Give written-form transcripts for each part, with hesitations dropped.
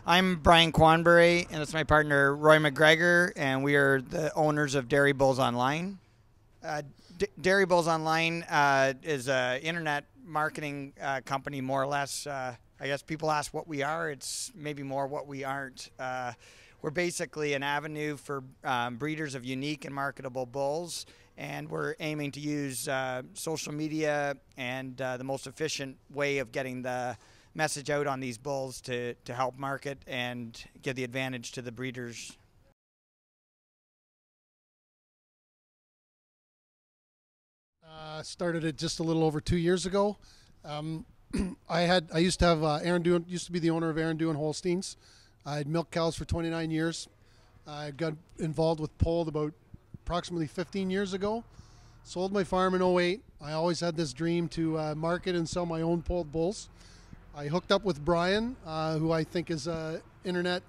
I'm Brian Quanbury, and it's my partner Roy McGregor, and we are the owners of Dairy Bulls Online. Dairy Bulls Online is an internet marketing company, more or less. I guess people ask what we are. It's maybe more what we aren't. We're basically an avenue for breeders of unique and marketable bulls, and we're aiming to use social media and the most efficient way of getting the message out on these bulls to help market and give the advantage to the breeders. Started it just a little over 2 years ago. I used to have Aaron Dewan, used to be the owner of Aaron Dewan Holsteins. I had milk cows for 29 years. I got involved with polled about approximately 15 years ago. Sold my farm in '08. I always had this dream to market and sell my own polled bulls. I hooked up with Brian, who I think is a internet,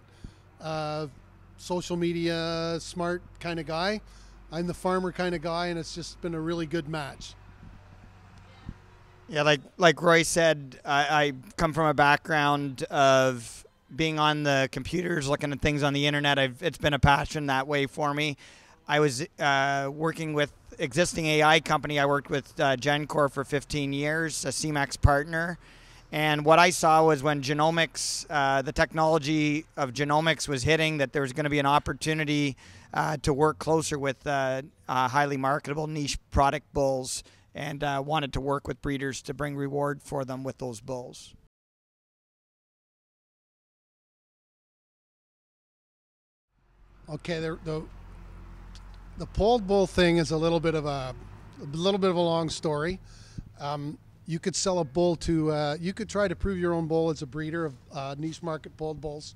social media, smart kind of guy. I'm the farmer kind of guy, and it's just been a really good match. Yeah, like Roy said, I come from a background of being on the computers, looking at things on the internet. It's been a passion that way for me. I was working with existing AI company. I worked with GenCore for 15 years, a CMAX partner. And what I saw was when genomics, the technology of genomics was hitting, that there was going to be an opportunity to work closer with highly marketable niche product bulls, and wanted to work with breeders to bring reward for them with those bulls. Okay, the polled bull thing is a little bit of a long story. You could sell a bull to, you could try to prove your own bull as a breeder of niche market polled bulls.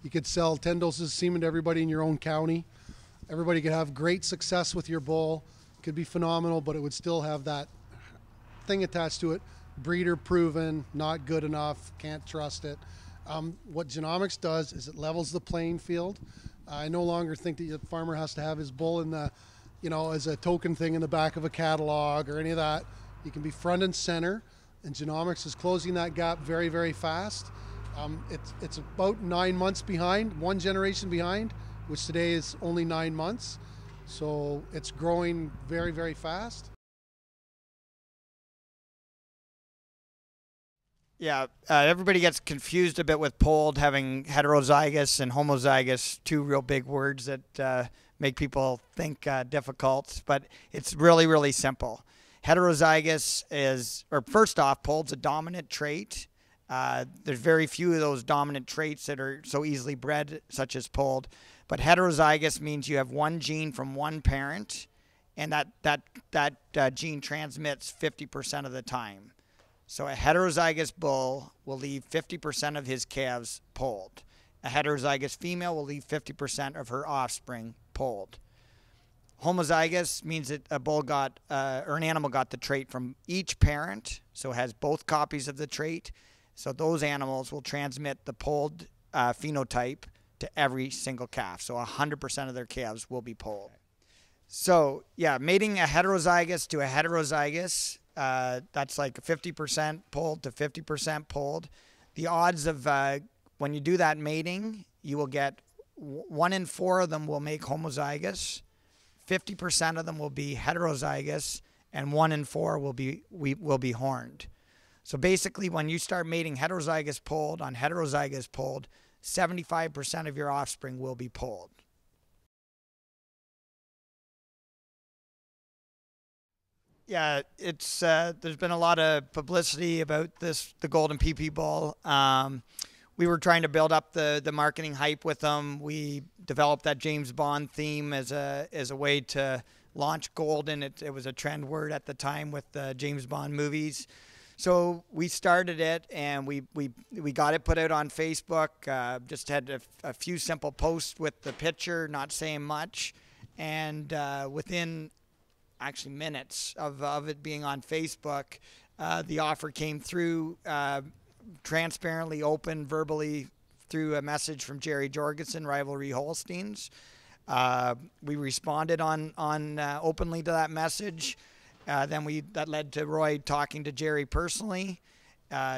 You could sell 10 doses of semen to everybody in your own county. Everybody could have great success with your bull. It could be phenomenal, but it would still have that thing attached to it. Breeder proven, not good enough, can't trust it. What genomics does is it levels the playing field. I no longer think that the farmer has to have his bull in the, as a token thing in the back of a catalog or any of that. You can be front and center, and genomics is closing that gap very, very fast. It's about 9 months behind, one generation behind, which today is only 9 months. So it's growing very, very fast. Yeah, everybody gets confused a bit with polled having heterozygous and homozygous, two real big words that make people think difficult, but it's really, really simple. Heterozygous is, or first off, polled's a dominant trait. There's very few of those dominant traits that are so easily bred, such as polled. But heterozygous means you have one gene from one parent, and that gene transmits 50% of the time. So a heterozygous bull will leave 50% of his calves polled. A heterozygous female will leave 50% of her offspring polled. Homozygous means that a bull got, or an animal got the trait from each parent, so it has both copies of the trait. So those animals will transmit the polled phenotype to every single calf. So 100% of their calves will be polled. So yeah, mating a heterozygous to a heterozygous, that's like 50% polled to 50% polled. The odds of when you do that mating, you will get 1 in 4 of them will make homozygous. 50% of them will be heterozygous, and 1 in 4 will be horned. So basically, when you start mating heterozygous polled on heterozygous polled, 75% of your offspring will be polled. Yeah, it's there's been a lot of publicity about this, the Golden PP Bull. We were trying to build up the marketing hype with them. We developed that James Bond theme as a way to launch Golden. It was a trend word at the time with the James Bond movies. So we started it, and we got it put out on Facebook. Just had a few simple posts with the picture, not saying much. And within actually minutes of it being on Facebook, the offer came through transparently, open, verbally, through a message from Jerry Jorgensen, Rivalry Holsteins. We responded on openly to that message. Then that led to Roy talking to Jerry personally,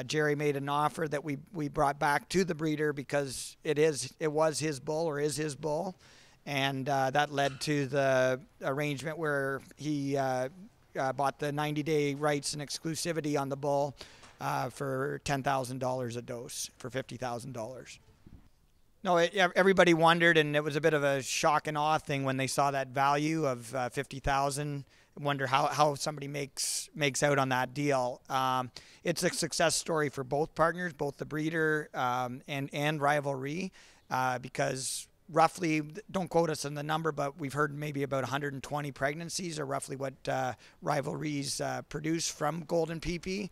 Jerry made an offer that we brought back to the breeder because it was his bull, or is his bull, and that led to the arrangement where he bought the 90-day rights and exclusivity on the bull for $10,000 a dose for $50,000. No, everybody wondered, and it was a bit of a shock and awe thing when they saw that value of 50,000. Wonder how somebody makes out on that deal. It's a success story for both partners, both the breeder and Rivalry, because roughly, don't quote us on the number, but we've heard maybe about 120 pregnancies are roughly what Rivalries produce from Golden PP.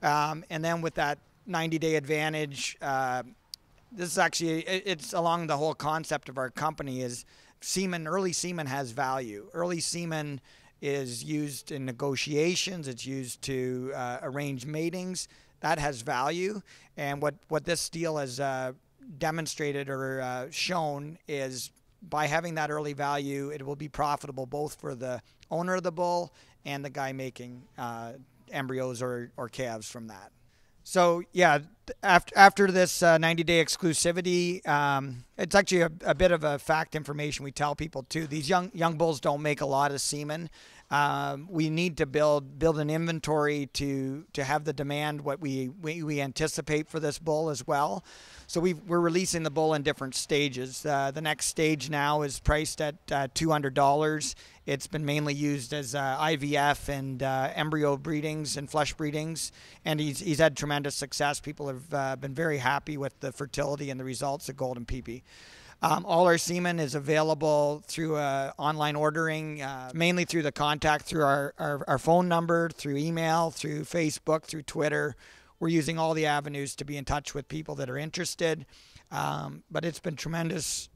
And then with that 90-day advantage, this is actually, it's along the whole concept of our company is semen. Early semen has value. Early semen is used in negotiations. It's used to arrange matings. That has value. And what this deal has demonstrated or shown is by having that early value, it will be profitable both for the owner of the bull and the guy making embryos or calves from that. So yeah, after this 90-day exclusivity, it's actually a bit of a fact information we tell people too. These young bulls don't make a lot of semen. We need to build an inventory to have the demand what we anticipate for this bull as well. So we're releasing the bull in different stages. The next stage now is priced at $200. It's been mainly used as IVF and embryo breedings and flush breedings, and he's had tremendous success. People have been very happy with the fertility and the results of Golden PP. All our semen is available through online ordering, mainly through the contact, through our phone number, through email, through Facebook, through Twitter. We're using all the avenues to be in touch with people that are interested. But it's been tremendous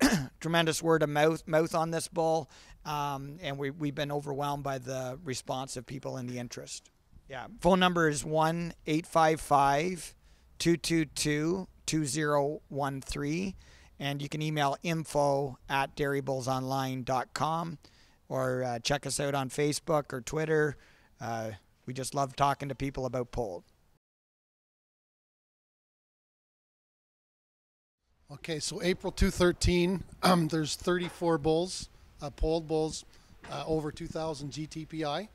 word of mouth on this bull, and we've been overwhelmed by the response of people and the interest. Yeah, phone number is 1-855-222-2013, and you can email info@dairybullsonline.com, or check us out on Facebook or Twitter. We just love talking to people about polled. Okay, so April 2013, there's 34 bulls, polled bulls, over 2,000 GTPI.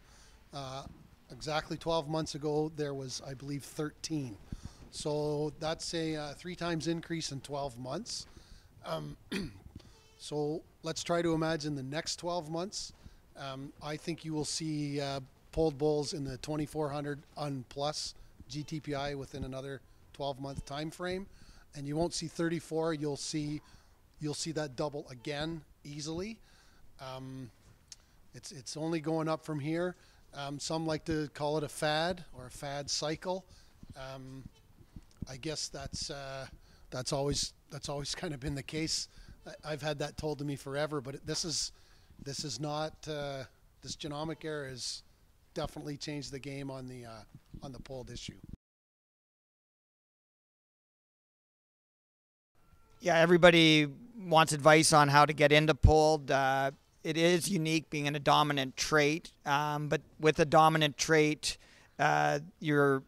Exactly 12 months ago, there was, I believe, 13. So that's a 3 times increase in 12 months. So let's try to imagine the next 12 months. I think you will see polled bulls in the 2,400 plus GTPI within another 12-month time frame. And you won't see 34. You'll see that double again easily. It's only going up from here. Some like to call it a fad or a fad cycle. I guess that's always kind of been the case. I've had that told to me forever. But this is not this genomic era has definitely changed the game on the polled issue. Yeah, everybody wants advice on how to get into polled. It is unique being in a dominant trait, but with a dominant trait, you're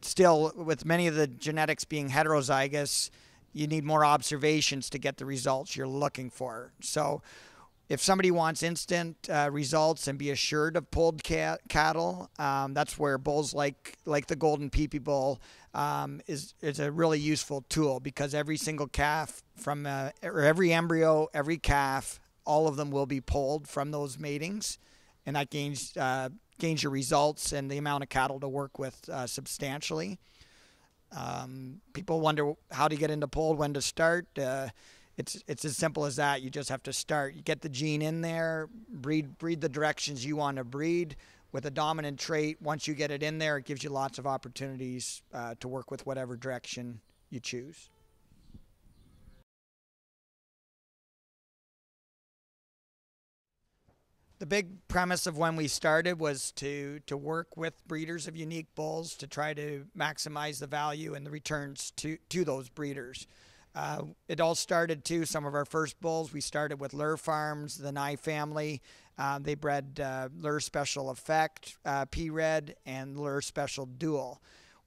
still, with many of the genetics being heterozygous, you need more observations to get the results you're looking for. So if somebody wants instant results and be assured of polled cattle, that's where bulls like the Golden PP bull is a really useful tool, because every single calf or every embryo, every calf, all of them will be polled from those matings, and that gains your results and the amount of cattle to work with substantially. People wonder how to get into polled, when to start. It's as simple as that. You just have to start. You get the gene in there, breed the directions you want to breed. With a dominant trait, once you get it in there, it gives you lots of opportunities to work with whatever direction you choose. The big premise of when we started was to work with breeders of unique bulls to try to maximize the value and the returns to those breeders. It all started too, some of our first bulls, we started with Lure Farms, the Nye family. They bred Lure Special Effect, P-Red, and Lure Special Dual.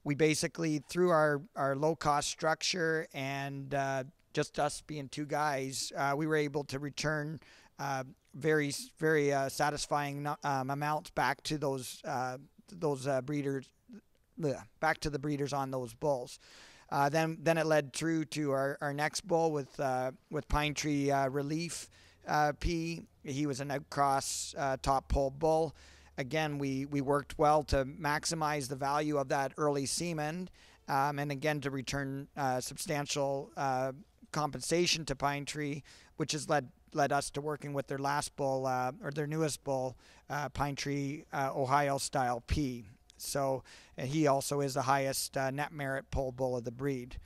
we basically, through our low-cost structure and just us being two guys, we were able to return very satisfying amounts back to those breeders, back to the breeders on those bulls. Then it led through to our next bull with Pine Tree Relief P. He was an outcross top pole bull. Again, we worked well to maximize the value of that early semen, and again to return substantial compensation to Pine Tree, which has led us to working with their last bull, or their newest bull, Pine Tree Ohio Style P. So he also is the highest net merit pole bull of the breed.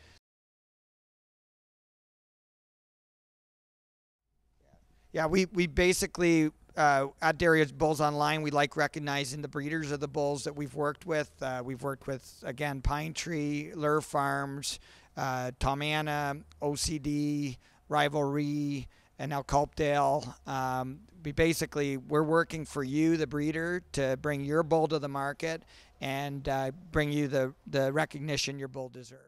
Yeah, we basically at Dairy Bulls Online, we like recognizing the breeders of the bulls that we've worked with. We've worked with, again, Pine Tree, Lure Farms, Tom Anna, OCD, Rivalry, and now Culpdale. We're working for you, the breeder, to bring your bull to the market and bring you the recognition your bull deserves.